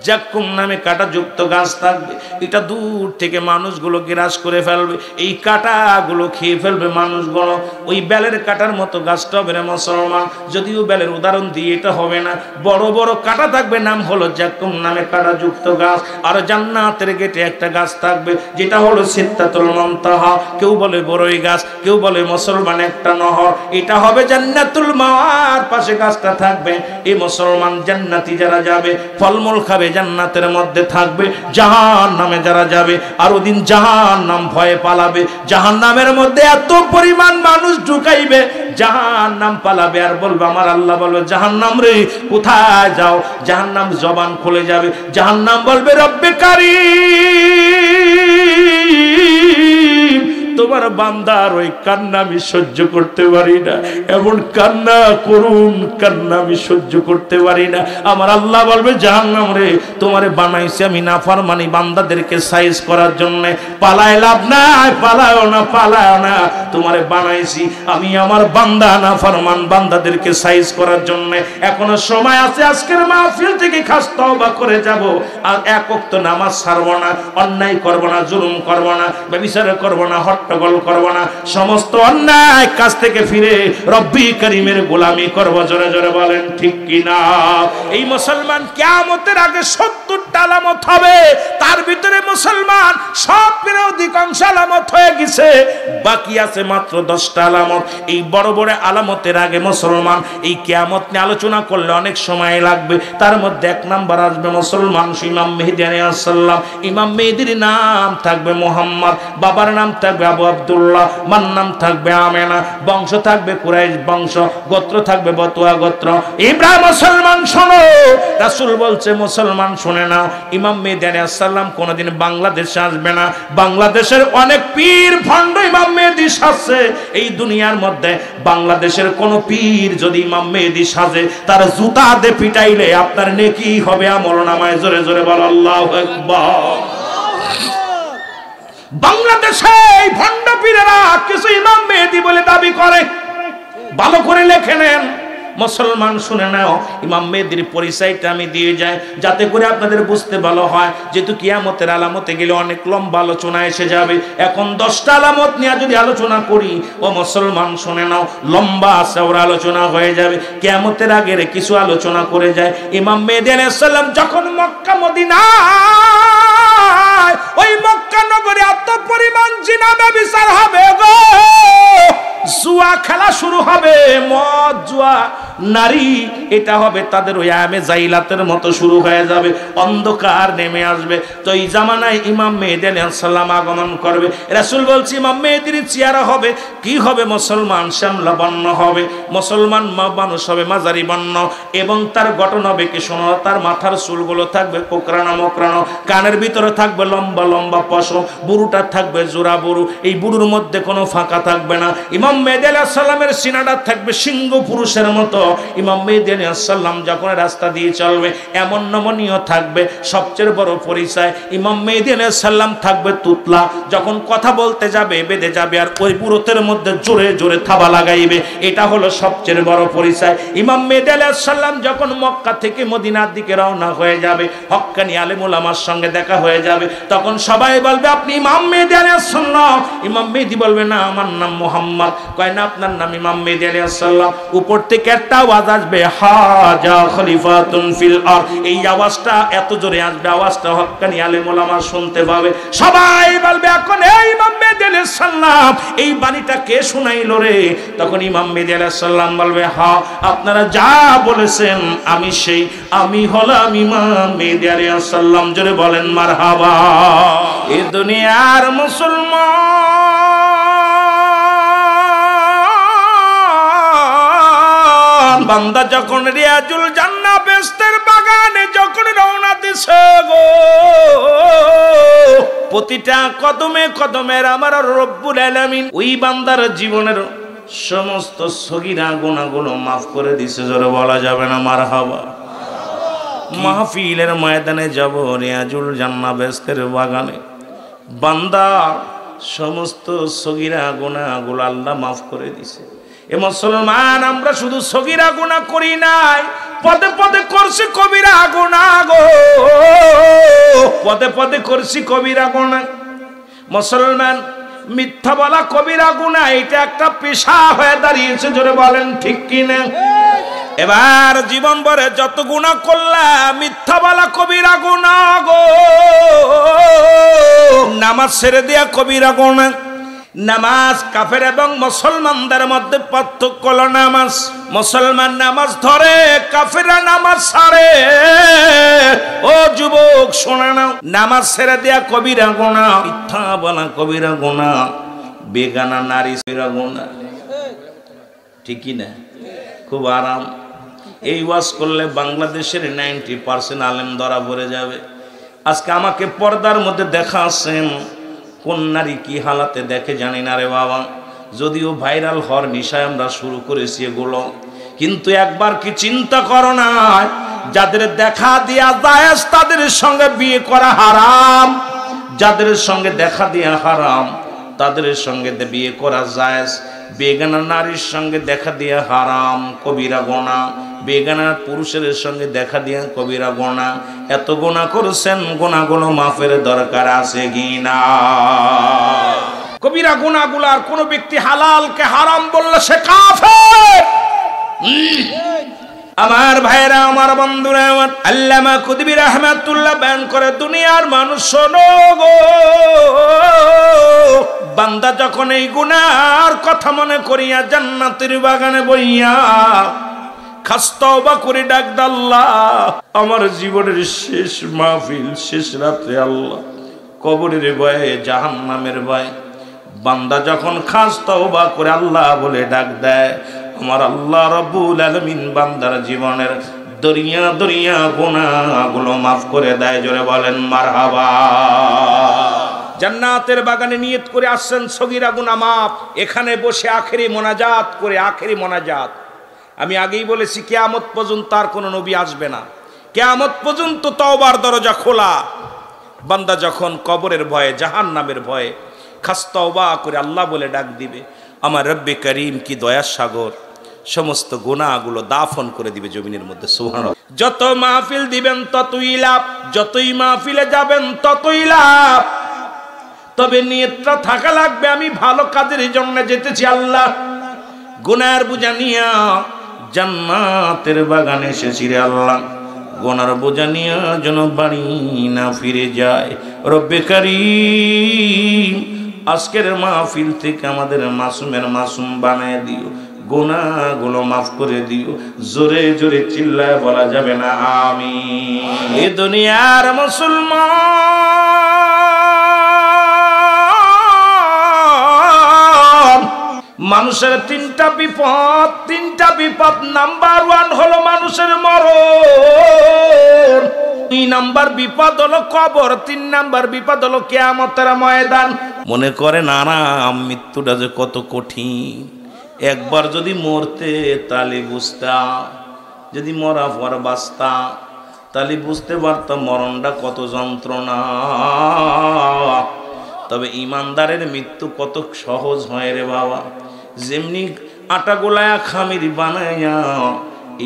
জাক্কুম নামে কাঁটাযুক্ত গাছ থাকবে। এটা দূর থেকে মানুষগুলো গ্রাস করে ফেলবে, এই কাঁটাগুলো খেয়ে ফেলবে মানুষগুলো। ওই বেলের কাঁটার মতো গাছটা হবে না মুসলমান, যদিও বেলের উদাহরণ দিয়ে এটা হবে না। বড় বড় কাঁটা থাকবে, নাম হলো জাক্কুম নামে কাঁটাযুক্ত গাছ। আর জান্নাতের গেটে একটা গাছ থাকবে, যেটা হলো সিদরাতুল মুনতাহা। কেউ বলে বড়ই গাছ, কেউ বলে মুসলমান একটা নহর। এটা হবে জান্নাতুল মাওয়ার পাশে গাছটা থাকবে। এই মুসলমান জান্নাতি যারা যাবে ফলমূল খাবে, জান্নাতের মধ্যে থাকবে। জাহান্নামে যারা যাবে আর ওদিন জাহান্নাম ভয়ে পালাবে। জাহান্নামের মধ্যে এত পরিমাণ মানুষ ঢুকাইবে, জাহান্নাম পালাবে আর বলবে আমার আল্লাহ বলবে জাহান্নাম রে কোথায় যাও? জাহান্নাম জবান খুলে যাবে, জাহান্নাম বলবে রব্বে কারীম তোমার বান্দার ওই কান্না আমি সহ্য করতে পারি না, এমন কান্না করুন কান্না আমি সহ্য করতে পারি না। আমার আল্লাহ বলবে জাহান্নাম রে, তোমারে বানাইছি আমি নাফরমানি বান্দাদেরকে সাইজ করার জন্য, পালায় লাভ নাই, পালায়ও না, পালায়ও না, তোমারে বানাইছি আমি আমার বান্দা নাফরমান বান্দাদেরকে সাইজ করার জন্য। এখনো সময় আছে, আজকের মাহফিল থেকে খাস তওবা করে যাব, আর এক ওয়াক্ত নামাজ ছাড়ব না, অন্যায় করব না, জুলুম করব না, ব্যভিচার করব না, হট্টগোল করব না, সমস্ত অন্যায় কাজ থেকে ফিরে রব্বি করিমের গোলামি করব। জোরে জোরে বলেন ঠিক কি না? এই মুসলমান কিয়ামতের আগে 70টা আলামত হবে, তার ভিতরে মুসলমান সব অধিকাংশ আলামত হয়ে গেছে, বাকি আছে মাত্র 10টা আলামত। এই বড় বড় আলামতের আগে মুসলমান এই কিয়ামত নিয়ে আলোচনা করলে অনেক সময় লাগবে। তার মধ্যে 1 নাম্বার আসবে মুসলমান ইমাম মেহেদী আলাইহিস সালাম। ইমাম মেহেদীর নাম থাকবে মুহাম্মদ, বাবার নাম থাকবে আবু আব্দুল্লাহ, মার নাম থাকবে আমেনা, বংশ থাকবে কুরাইশ বংশ, গোত্র থাকবে বতুয়া গোত্র। ইব্রাহিম মুসলমান শোনো, রাসূল বলছে মুসলমান শুনে নাও, ইমাম মেহেদী আলাইহিস সালাম কোনদিন বাংলাদেশে আসবে না। বাংলাদেশের অনেক পীর ভণ্ড ইমাম মেহেদী সাজছে, এই দুনিয়ার মধ্যে বাংলাদেশের কোন পীর যদি ইমাম মেহেদী সাজে তার জুতা দিয়ে পিটাইলে আপনার নেকি হবে আমলনামায়। জোরে জোরে বল আল্লাহু আকবার। বাংলাদেশে এই ভণ্ড পীরেরা কিছু ইমাম মেহেদী বলে দাবি করে, ভালো করে লেখে নেন মুসলমান শুনে নাও। ইমাম মেহেদীর পরিচয়টা আমি দিয়ে যাই যাতে করে আপনাদের বুঝতে ভালো হয়, যেহেতু কিয়ামতের আলামতে গেলে অনেক লম্বা আলোচনা এসে যাবে। এখন 10টা আলামত নিয়ে যদি আলোচনা করি, ও মুসলমান শুনে নাও, লম্বা চওড়া আলোচনা হয়ে যাবে। কিয়ামতের আগের কিছু আলোচনা করে যায়। ইমাম মেহেদী আলাইহিস সালাম যখন মক্কা মদিনা, ওই মক্কা নগরে এত পরিমাণ জিনা ব্যভিচার হবে গো, জুয়া খেলা শুরু হবে, মদ জুয়া নারী এটা হবে তাদের ওই আয়ামে জাইলাতের মতো শুরু হয়ে যাবে, অন্ধকার নেমে আসবে। তো এই জামানায় ইমাম মেহেদী আলাইহিস সালাম আগমন করবে। রাসূল বলছে ইমাম মেহেদীর চেহারা হবে কি হবে? মুসলমান শ্যামলা বর্ণ হবে, মুসলমান মানুষ হবে মাঝারি বর্ণ, এবং তার গঠন হবে কি শোনো, তার মাথার চুলগুলো থাকবে কোকড়ানো মোকড়ানো, কানের ভিতরে থাকবে লম্বা লম্বা পশম, বুড়ুটা থাকবে জোড়া বুড়ু, এই বুড়ুর মধ্যে কোনো ফাঁকা থাকবে না। ইমাম মেহেদী আলাইহিস সালামের সিনাটা থাকবে সিংহ পুরুষের মতো। ইমাম মেহেদী আলাইহিস সালাম যখন রাস্তা দিয়ে চলবে এমন নমনীয় থাকবে। সবচেয়ে বড় পরিচয়, ইমাম মেহেদী আলাইহিস সালাম থাকবে তুতলা, যখন কথা বলতে যাবে বেঁধে যাবে, আর ওই পুরুতের মধ্যে জোরে জোরে থাবা লাগাইবে। এটা হলো সবচেয়ে বড় পরিচয়। ইমাম মেহেদী আলাইহিস সালাম যখন মক্কা থেকে মদিনার দিকে রওনা হয়ে যাবে, হক্কানি আলেম উলামার সঙ্গে দেখা হয়ে যাবে, তখন সবাই বলবে আপনি ইমাম মেহেদী আলাইহিস সালাম। ইমাম মেহেদী বলবে না, আমার নাম মুহাম্মদ। কয় না, আপনার নাম ইমাম মেহেদী আলাইহিস সালাম। উপর থেকে একটা আওয়াজ আসবে, হাজা খলিফাতুন ফিল আরদ। এই আওয়াজটা এত জোরে আসবে, আওয়াজটা হক্কানি আলেম উলামা শুনতে পাবে। সবাই বলবে এখন এই ইমাম মেহেদী আলাইহিস সালাম, এই বাণীটা কে শোনাইলো রে? তখন ইমাম মেহেদী আলাইহিস সালাম বলবে, হ্যাঁ আপনারা যা বলেছেন আমি সেই, আমি হলাম ইমাম মেহেদী আলাইহিস সালাম। জোরে বলেন মারহাবা। এই দুনিয়ার মুসলমান বান্দা যখন রিয়াজুল জান্নাহ বেহেশতের বাগানে যখন রওনা দিছে গো, প্রতিটা কদমে কদমের আমার রব্বুল আলামিন ওই বান্দার জীবনের সমস্ত সগীরা গুনাহগুলো মাফ করে দিছে। জোরে বলা যাবে না মারহাবা। মাহফিলের ময়দানে যাব, রিয়াজুল জান্নাহ বেহেশতের বাগানে, বান্দার সমস্ত সগীরা গুনাহগুলো আল্লাহ মাফ করে দিছে। এ মুসলমান, আমরা শুধু সগীরা গুনাহ করি নাই, পদে পদে করছি কবিরা গুনাহ গো, পদে পদে করছি কবিরা গুনাহ। মুসলমান, মিথ্যা বলা কবিরা গুনাহ, এটা একটা পেশা হয়ে দাঁড়িয়েছে। জোরে বলেন ঠিক কিনা? এবার জীবন ভরে যত গুনাহ করলাম, মিথ্যা বলা কবিরা গুনাহ গো, নামাজ ছেড়ে দেয়া কবিরা গুনাহ। নামাজ কাফের এবং মুসলমানদের মধ্যে পার্থক্য হলো নামাজ। মুসলমান নামাজ ধরে, কাফেররা নামাজ ছাড়ে। ও যুবক শোনা নাও, নামাজ ছেড়ে দেয়া কবিরা গুনাহ, মিথ্যা বলা কবিরা গুনাহ, বেগানা নারী কবিরা গুনাহ। ঠিকই না? খুব আরাম। এই ওয়াজ করলে বাংলাদেশের 90% আলেম ধরা পড়ে যাবে। আজকে আমাকে পর্দার মধ্যে দেখাচ্ছেন, কোন নারী কি হালাতে দেখে জানি না রে বাবা। যদিও ভাইরাল হওয়ার নেশায় আমরা শুরু করেছি এগুলো, কিন্তু একবার কি চিন্তা করো না, যাদের দেখা দিয়া জায়েজ তাদের সঙ্গে বিয়ে করা হারাম, যাদের সঙ্গে দেখা দিয়া হারাম তাদের সঙ্গে বিয়ে করা জায়েজ। বেগানা নারীর সঙ্গে দেখা দিয়া হারাম, কবিরা গুনাহ। বেগানা পুরুষের সঙ্গে দেখা দিয়া কবিরা গুনাহ। এত গুনাহ করেছেন, গুনাহগুলো মাফের দরকার আছে কিনা? কবিরা গুনাহগুলার কোন ব্যক্তি হালালকে হারাম বললে সে কাফের। আমার ভাইরা, আমার বন্ধুরা, আমার আল্লামা কুতুবী রাহমাতুল্লাহ বয়ান করে, দুনিয়ার মানুষ শোনো গো, বান্দা যখন এই গুনার কথা মনে করিয়া জান্নাতের বাগানে বইয়া খাস তওবা করে ডাক দে, আল্লাহ আমার জীবনের শেষ মাহফিল, শেষ রাত্রে আল্লাহ কবরের ভয়ে, জাহান্নামের ভয়ে, বান্দা যখন খাস তওবা করে আল্লাহ বলে ডাক দেয়, আমার আল্লাহ রাব্বুল আলামিন বান্দার জীবনের দরিয়া দরিয়া গুনাহগুলো মাফ করে দেয়। জোরে বলেন মারহাবা। জান্নাতের বাগানে নিয়ত করে আসছেন সগীরা গুনাহ মাফ, এখানে বসে আখেরি মোনাজাত করে, আখেরি মোনাজাত। আমি আগেই বলেছি কিয়ামত পর্যন্ত আর কোনো নবী আসবে না, কিয়ামত পর্যন্ত তওবার দরজা খোলা। বান্দা যখন কবরের ভয়ে, জাহান্নামের ভয়ে খাস তওবা করে আল্লাহ বলে ডাক দিবে, আমার রব্বে করিম কি দয়ার সাগর, সমস্ত গুনাহগুলো দাফন করে দিবে জমিনের মধ্যে। সুবহানাল্লাহ। যত মাহফিল দিবেন ততই লাভ, যতই মাহফিলে যাবেন ততই লাভ, তবে নিয়তটা থাকা লাগবে আমি ভালো কাজের জন্য যেতেছি। আল্লাহ গুনার বোঝা নিয়া জান্নাতের বাগানে এসেছি রে আল্লাহ, গুনার বোঝা নিয়া যেন বাড়ি না ফিরে যায়। রব্বে করিম আজকের মাহফিল থেকে আমাদের মাসুমের মাসুম বানায় দিও, গুনাহগুলো মাফ করে দিও। জোরে জোরে চিল্লায় বলা যাবে না আমিন। এ দুনিয়ার মুসলমান, মানুষের তিনটা বিপদ, তিনটা বিপদ। নাম্বার 1 হলো মানুষের মরণ, 2 নাম্বার বিপদ হলো কবর, 3 নাম্বার বিপদ হলো কিয়ামতের ময়দান। মনে করেন আরাম, মৃত্যুটা যে কত কঠিন। একবার যদি মরতে তাহলে বুঝতাম, যদি মরা পর বাঁচতাম তাহলে বুঝতে পারতাম মরণটা কত যন্ত্রণা। তবে ইমানদারের মৃত্যু কত সহজ হয় রে বাবা। যেমনি আটা গোলায়া খামির বানাইয়া,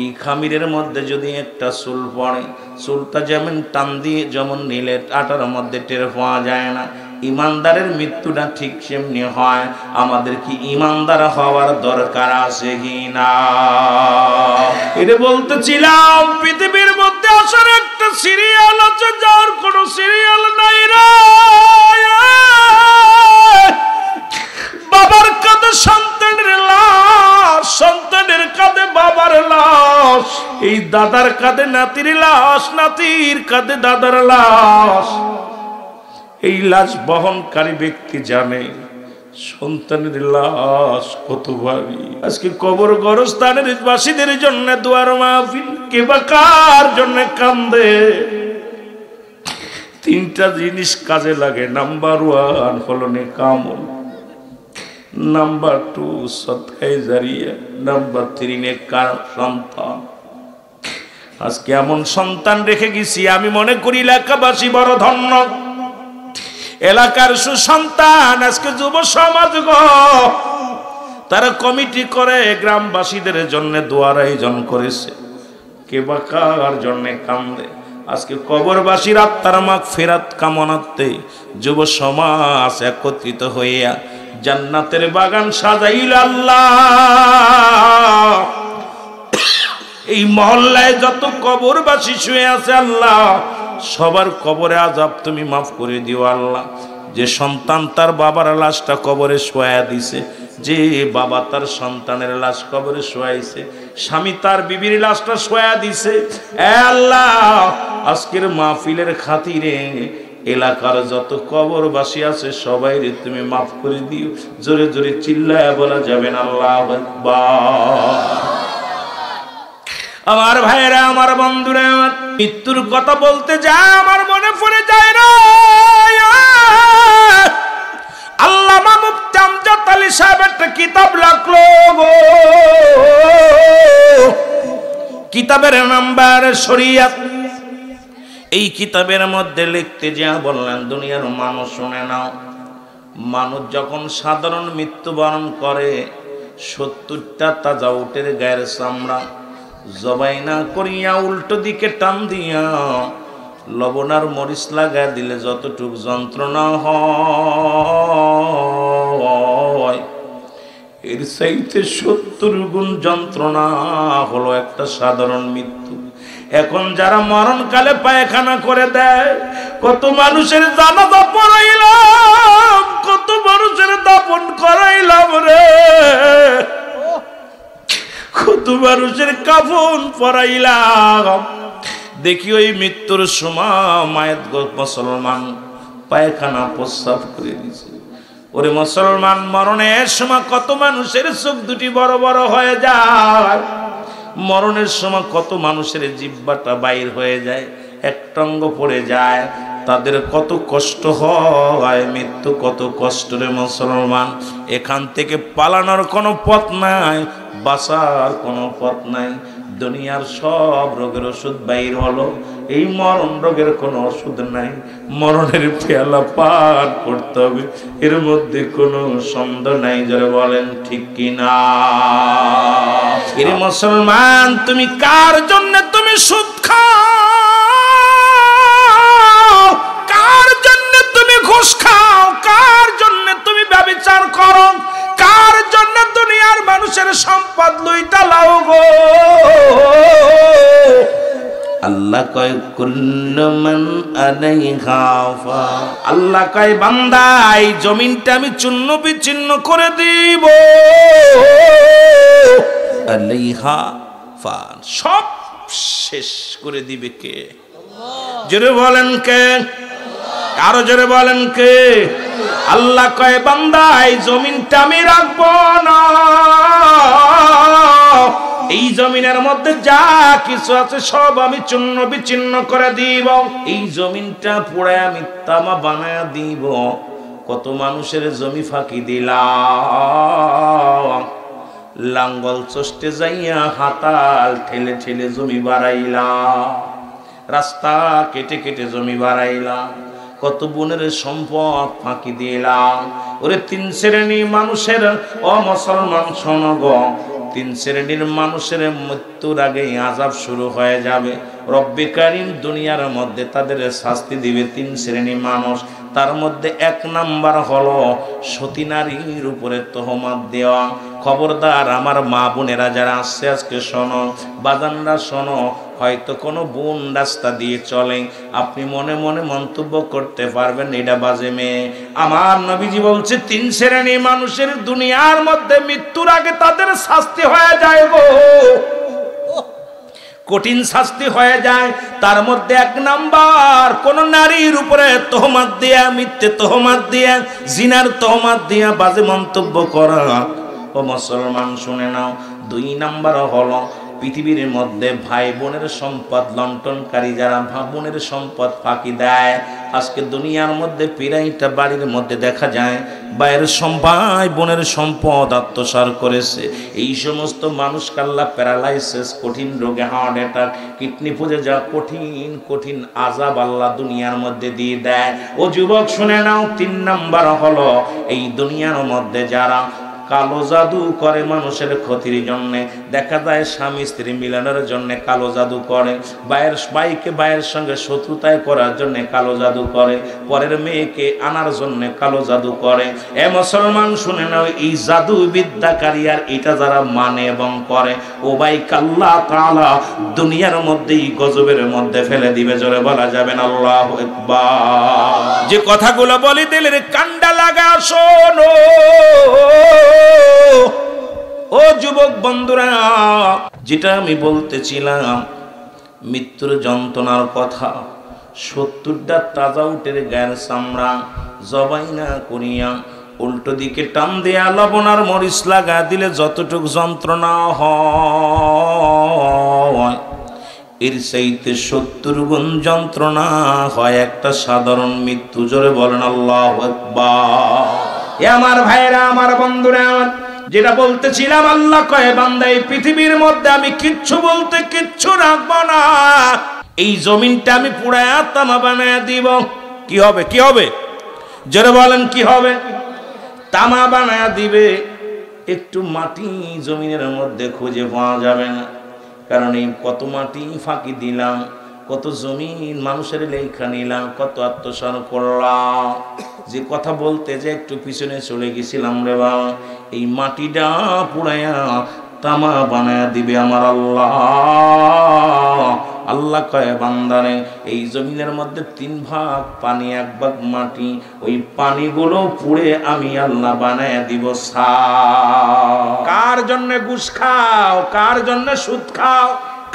এই খামিরের মধ্যে যদি একটা চুল পড়ে, চুলটা যেমন টান দিয়ে যেমন নিলে আটার মধ্যে টের পাওয়া যায় না, ইমানদারের মৃত্যুটা ঠিক সেমনি হয়। আমাদের কি ইমানদার হওয়ার দরকার আছে কি না? এটা বলতেছিলাম, পৃথিবীর মধ্যে আসার একটা সিরিয়াল আছে যার কোনো সিরিয়াল নাই রে। বাবার কাঁধে সন্তানের লাশ, সন্তানের কাঁধে বাবার লাশ, এই দাদার কাঁধে নাতির লাশ, নাতির কাঁধে দাদার লাশ। এই লাশ বহনকারী ব্যক্তি জানে সন্তানের লাশ কত ভারী। আজকে কবর গরস্থানের বাসীদের জন্য দুয়ার মাহফিল, কে বা কার জন্য কান্দে। 3টা জিনিস কাজে লাগে। নাম্বার 1 হলো নেকামল, নাম্বার 2 সদকায়ে জারিয়া, নাম্বার 3 নেককার সন্তান। আজকে এমন সন্তান রেখে গেছি, আমি মনে করি এলাকাবাসী বড় ধন্য। এলাকার সুসন্তান আজকে যুব সমাজ গো, তারা কমিটি করে গ্রামবাসীদের জন্য দোয়ার আয়োজন করেছে, কে বা কার জন্য কান্দে। আজকে কবরবাসীর আত্মার মাগফিরাত কামনাতে যুব সমাজ একত্রিত হইয়া জান্নাতের বাগান সাজাইল। আল্লাহ এই মহল্লায় যত কবরবাসী শুয়ে আছে আল্লাহ, সবার কবরে আযাব তুমি মাফ করে দিও আল্লাহ। যে সন্তান তার বাবার লাশটা কবরে শোয়া দিছে, যে বাবা তার সন্তানের লাশ কবরে শোয়াইছে, স্বামী তার বিবির লাশটা শোয়া দিছে, এ আল্লাহ আজকের মাহফিলের খাতিরে এলাকার যত কবরবাসী আছে সবাই তুমি মাফ করে দিও। জোরে জোরে চিল্লায় বলা যাবে না আল্লাহু আকবার। আমার ভাইরা, আমার বন্ধুরা, আমার মৃত্যুর কথা বলতে যা আমার মনে পড়ে যায় রে। সাহেব একটা কিতাব লাগলো গো, কিতাবের নাম্বার শরিয়াত। এই কিতাবের মধ্যে লিখতে যা বললেন, দুনিয়ার মানুষ শুনে নাও, মানুষ যখন সাধারণ মৃত্যুবরণ করে 70টা তাজা উটের গায়ের চামড়া জবাই না করিয়া উল্টো দিকে টান দিয়া লবণ আর মরিচ লাগা দিলে যতটুক যন্ত্রণা হয়, এর চাইতে 70 গুণ যন্ত্রণা হলো একটা সাধারণ মৃত্যু। এখন যারা মরণকালে পায়খানা করে দেয়, কত মানুষের জানাজা পড়াইলাম, কত মানুষের দাফন করাইলাম রে, কত মানুষের কাফন পরাইলাম। দেখি ওই মৃত্যুর সময় মায়ের মুসলমান পায়খানা প্রস্রাব করে দিছে। ওরে মুসলমান, মরণের সময় কত মানুষের চোখ দুটি বড় বড় হয়ে যায়, মরণের সময় কত মানুষের জিহ্বাটা বাইর হয়ে যায়, একটাঙ্গ পড়ে যায়, তাদের কত কষ্ট হয়, মৃত্যু কত কষ্ট রে মুসলমান। এখান থেকে পালানোর কোনো পথ নাই, বাঁচার কোনো পথ নাই। দুনিয়ার সব রোগের ওষুধ বাইর হলো, এই মরণ রোগের কোনো ওষুধ নাই। মরণের পেয়ালা পান করতে হবে, এর মধ্যে কোনো সন্দেহ নাই। যারা বলেন ঠিক কিনা? এরে মুসলমান, তুমি কার জন্য তুমি সুদ খাও, কার জন্য তুমি ঘুষ খাও, কার জন্য তুমি ব্যভিচার করো, কার জন্য দুনিয়ার মানুষের সম্পদ লুইটা লাও গো? আল্লাহ কয় কুল্লু মান আলাইহা ফান, আল্লাহ কয় বান্দা এই জমিনটা আমি চূর্ণ বিচ্ছিন্ন করে দিব। আলাইহা ফান, সব শেষ করে দিবে কে? জোরে বলেন কে? আরো জোরে বলেন কে? আল্লাহ কয় বান্দা এই জমিনটা আমি রাখবো না, এই জমিনের মধ্যে যা কিছু আছে সব আমি চূর্ণ বিচ্ছিন্ন করে দিব। এই জমিনটা পুড়ে আমি তামা বানায়া দিব। কত মানুষের জমি ফাঁকি দিলাম, লাঙ্গল চষ্টে যাইয়া হাতাল ঠেলে ঠেলে জমি বাড়াইলাম, রাস্তা কেটে কেটে জমি বাড়াইলাম, কত বোনের সম্পদ ফাঁকি দিলাম। ওরে 3 শ্রেণীর মানুষের, ও মুসলমান শোনো গো, 3 শ্রেণীর মানুষের মৃত্যুর আগে আযাব শুরু হয়ে যাবে। রব্বে কারীম দুনিয়ার মধ্যে তাদের শাস্তি দিবে 3 শ্রেণীর মানুষ। তার মধ্যে 1 নাম্বার হলো সতী নারীর উপরে তহমত দেওয়া। খবরদার আমার মা বোনেরা যারা আসছে আজকে শোনো, বাজানরা শোনো, হয়তো কোনো বোন রাস্তা দিয়ে চলে, আপনি মনে মনে মন্তব্য করতে পারবেন এটা বাজে মেয়ে। আমার নবীজি বলছে 3 শ্রেণীর মানুষের দুনিয়ার মধ্যে মৃত্যুর আগে তাদের শাস্তি হয়ে যায় গো, কঠিন শাস্তি হয়ে যায়। তার মধ্যে 1 নাম্বার, কোন নারীর উপরে তহমত দিয়া, মিথ্যে তহমত দিয়া, জিনার তহমত দিয়া বাজে মন্তব্য করা। ও মুসলমান শুনে নাও, 2 নাম্বার হলো পৃথিবীর মধ্যে ভাই বোনের সম্পদ লণ্ঠনকারী, যারা ভাই বোনের সম্পদ ফাঁকি দেয়। আজকে দুনিয়ার মধ্যে প্রায়টা বাড়ির মধ্যে দেখা যায় ভাইয়ের ভাই বোনের সম্পদ আত্মসাৎ করেছে। এই সমস্ত মানুষকে আল্লাহ প্যারালাইসিস, কঠিন রোগে, হার্ট অ্যাটাক, কিডনি পুজে যা কঠিন কঠিন আযাব আল্লাহ দুনিয়ার মধ্যে দিয়ে দেয়। ও যুবক শুনে নাও, 3 নাম্বার হলো এই দুনিয়ার মধ্যে যারা কালো জাদু করে মানুষের ক্ষতির জন্য। দেখা যায় স্বামী স্ত্রী মিলনের জন্য কালো জাদু করে, ভাইকে ভাইয়ের সঙ্গে শত্রুতায় করার জন্য কালো জাদু করে, পরের মেয়েকে আনার জন্য কালো জাদু করে। এ মুসলমান শুনে নাও, এই জাদু বিদ্যাকারী আর এটা যারা মানে এবং করে, ও ভাই আল্লাহ তাআলা দুনিয়ার মধ্যেই গজবের মধ্যে ফেলে দিবে। জোরে বলা যাবেন আল্লাহু আকবার। যে কথাগুলো বলি দিলের কান্ডা লাগা শোনো। ও যুবক বন্ধুরা, যেটা আমি বলতেছিলাম মৃত্যুর যন্ত্রণার কথা, 70টা তাজা উটের গায়ের চামড়া জবাই না করিয়া উল্টো দিকে টান দেয়া লবণ আর মরিচ লাগা দিলে যতটুক যন্ত্রণা হয়, এর চাইতে 70 গুণ যন্ত্রণা হয় একটা সাধারণ মৃত্যু। জোরে বলেন আল্লাহু আকবার। এ আমার ভাইরা, আমার বন্ধুরা, আমার যেটা বলতেছিলাম, আল্লাহ কয় বান্দা এই পৃথিবীর মধ্যে আমি কিচ্ছু বলতে কিচ্ছু রাখবো না, এই জমিনটা আমি পুরায়া তামা বানায় দিব। কি হবে? কি হবে? জোরে বলেন কি হবে? তামা বানায় দিবে। একটু মাটি জমিনের মধ্যে খুঁজে পাওয়া যাবে না, কারণ এই কত মাটি ফাঁকি দিলাম, কত জমিন মানুষের লেখা নিলাম, কত আত্মসাৎ করলাম, যে কথা বলতে যে একটু পিছনে চলে গেছিলাম রে বাবা, এই মাটিটা পুরায়া তামা বানায়া দিবে আমার আল্লাহ। আল্লাহ কয় বান্দারে এই জমিনের মধ্যে 3 ভাগ পানি 1 ভাগ মাটি, ওই পানিগুলো পুড়ে আমি আল্লাহ বানায়া দিব সা। কার জন্য ঘুষ খাও? কার জন্য সুদ খাও?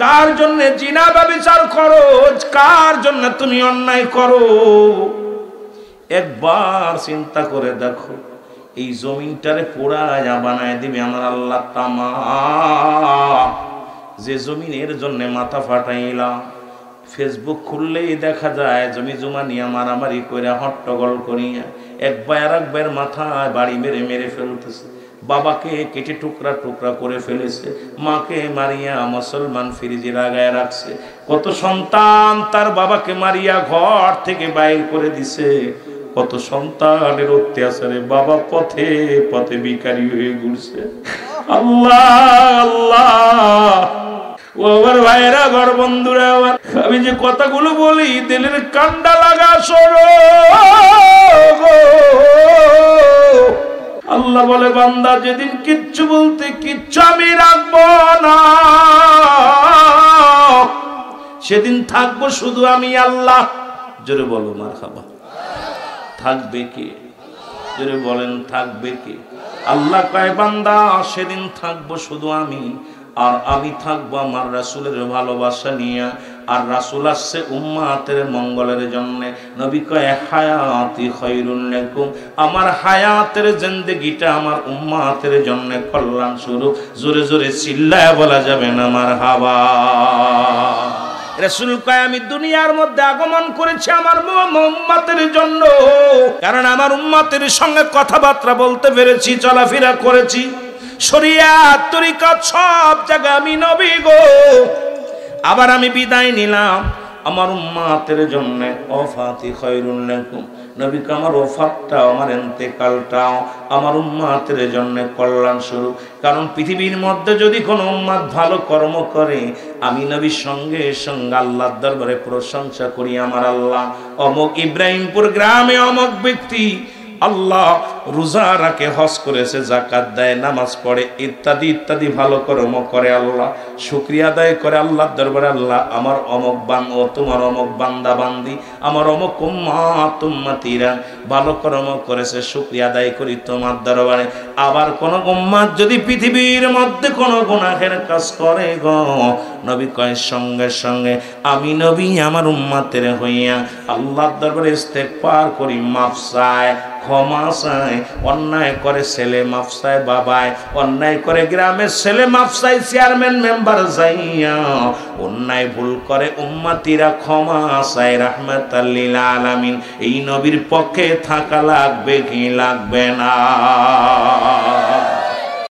কার জন্য জিনা ব্যভিচার করো? কার জন্য তুমি অন্যায় করো? একবার চিন্তা করে দেখো, এই জমিনটারে পোড়ায়া বানায় দিবে আমার আল্লাহ তামা। যে জমিনের জন্য মাথা ফাটাইলাম, ফেসবুক খুললেই দেখা যায় জমি জমা নিয়ে মারামারি করে হট্টগোল করিয়া এক ভাই আর এক ভাইয়ের মাথায় বাড়ি মেরে মেরে ফেলতেছে, বাবাকে কেটে টুকরা টুকরা করে ফেলেছে, মাকে মারিয়া মুসলমান ফ্রিজে লাগায় রাখছে, কত সন্তান তার বাবাকে মারিয়া ঘর থেকে বাইর করে দিছে, কত সন্তানের অত্যাচারে বাবা পথে পথে ভিখারি হয়ে ঘুরছে। আল্লাহ আল্লাহ, ও আমার ভাইরা, ঘর বন্ধুরা, আমি যে কথাগুলো বলি দিলের কান্ডা লাগা সরো। আল্লাহ বলে বান্দা যেদিন কিচ্ছু বলতে কিচ্ছু আমি রাখবো না, সেদিন থাকবো শুধু আমি আল্লাহ। জোরে বলো মারহাবা। থাকবে কে? জোরে বলেন থাকবে কে? আল্লাহ কয় বান্দা সেদিন থাকবো শুধু আমি, আর আমি থাকবো আমার রাসূলের ভালোবাসা নিয়ে। আর রাসূল আসছে উম্মাতের মঙ্গলের জন্য। নবী কয় হায়াতি খায়রুল লাকুম, আমার হায়াতের জিন্দেগিটা আমার উম্মাতের জন্য কল্যাণ স্বরূপ। জোরে জোরে চিল্লায় বলা যাবে না মারহাবা। রাসূল কয় আমি দুনিয়ার মধ্যে আগমন করেছি আমার উম্মতের জন্য, কারণ আমার উম্মতের সঙ্গে কথাবার্তা বলতে পেরেছি, চলাফেরা করেছি, শরিয়াত তরিকত সব জায়গায় আমি নবী গো। আবার আমি বিদায় নিলাম আমার উম্মতের জন্য। ওয়াফাতি খায়রুল লাকুম, নবী কে আমার ওফাতটাও আমার ইন্তেকালটাও আমার উম্মতের জন্য কল্যাণ স্বরূপ। কারণ পৃথিবীর মধ্যে যদি কোনো উম্মত ভালো কর্ম করে, আমি নবীর সঙ্গে সঙ্গে আল্লাহর দরবারে প্রশংসা করি, আমার আল্লাহ অমুক ইব্রাহিমপুর গ্রামে অমুক ব্যক্তি আল্লাহ রোজা রাখে, হজ করেছে, যাকাত দেয়, নামাজ পড়ে, ইত্যাদি ইত্যাদি ভালো কর্ম করে, আল্লাহ শুকরিয়া আদায় করে আল্লাহর দরবারে, আল্লাহ আমার অমুক বান্দা, তোমার অমুক বান্দা বান্দি, আমার অমুক উম্মত উম্মতিরা ভালো কর্ম করেছে, শুকরিয়া আদায় করি তোমার দরবারে। আবার কোন উম্মত যদি পৃথিবীর মধ্যে কোনো গুনাহের কাজ করে গো, নবী কয় সঙ্গে সঙ্গে আমি নবী আমার উম্মতের হইয়া আল্লাহর দরবারে ইস্তেগফার করি, মাফ চাই, ক্ষমা চাই। অন্যায় করে ছেলে মাফ চায় বাবায়, অন্যায় করে গ্রামের ছেলে মাফ চাই চেয়ারম্যান মেম্বার যাইয়া, অন্যায় ভুল করে উম্মতিরা ক্ষমা চায় রাহমাতাল লিল আলামিন। এই নবীর পক্ষে থাকা লাগবে কি লাগবে না?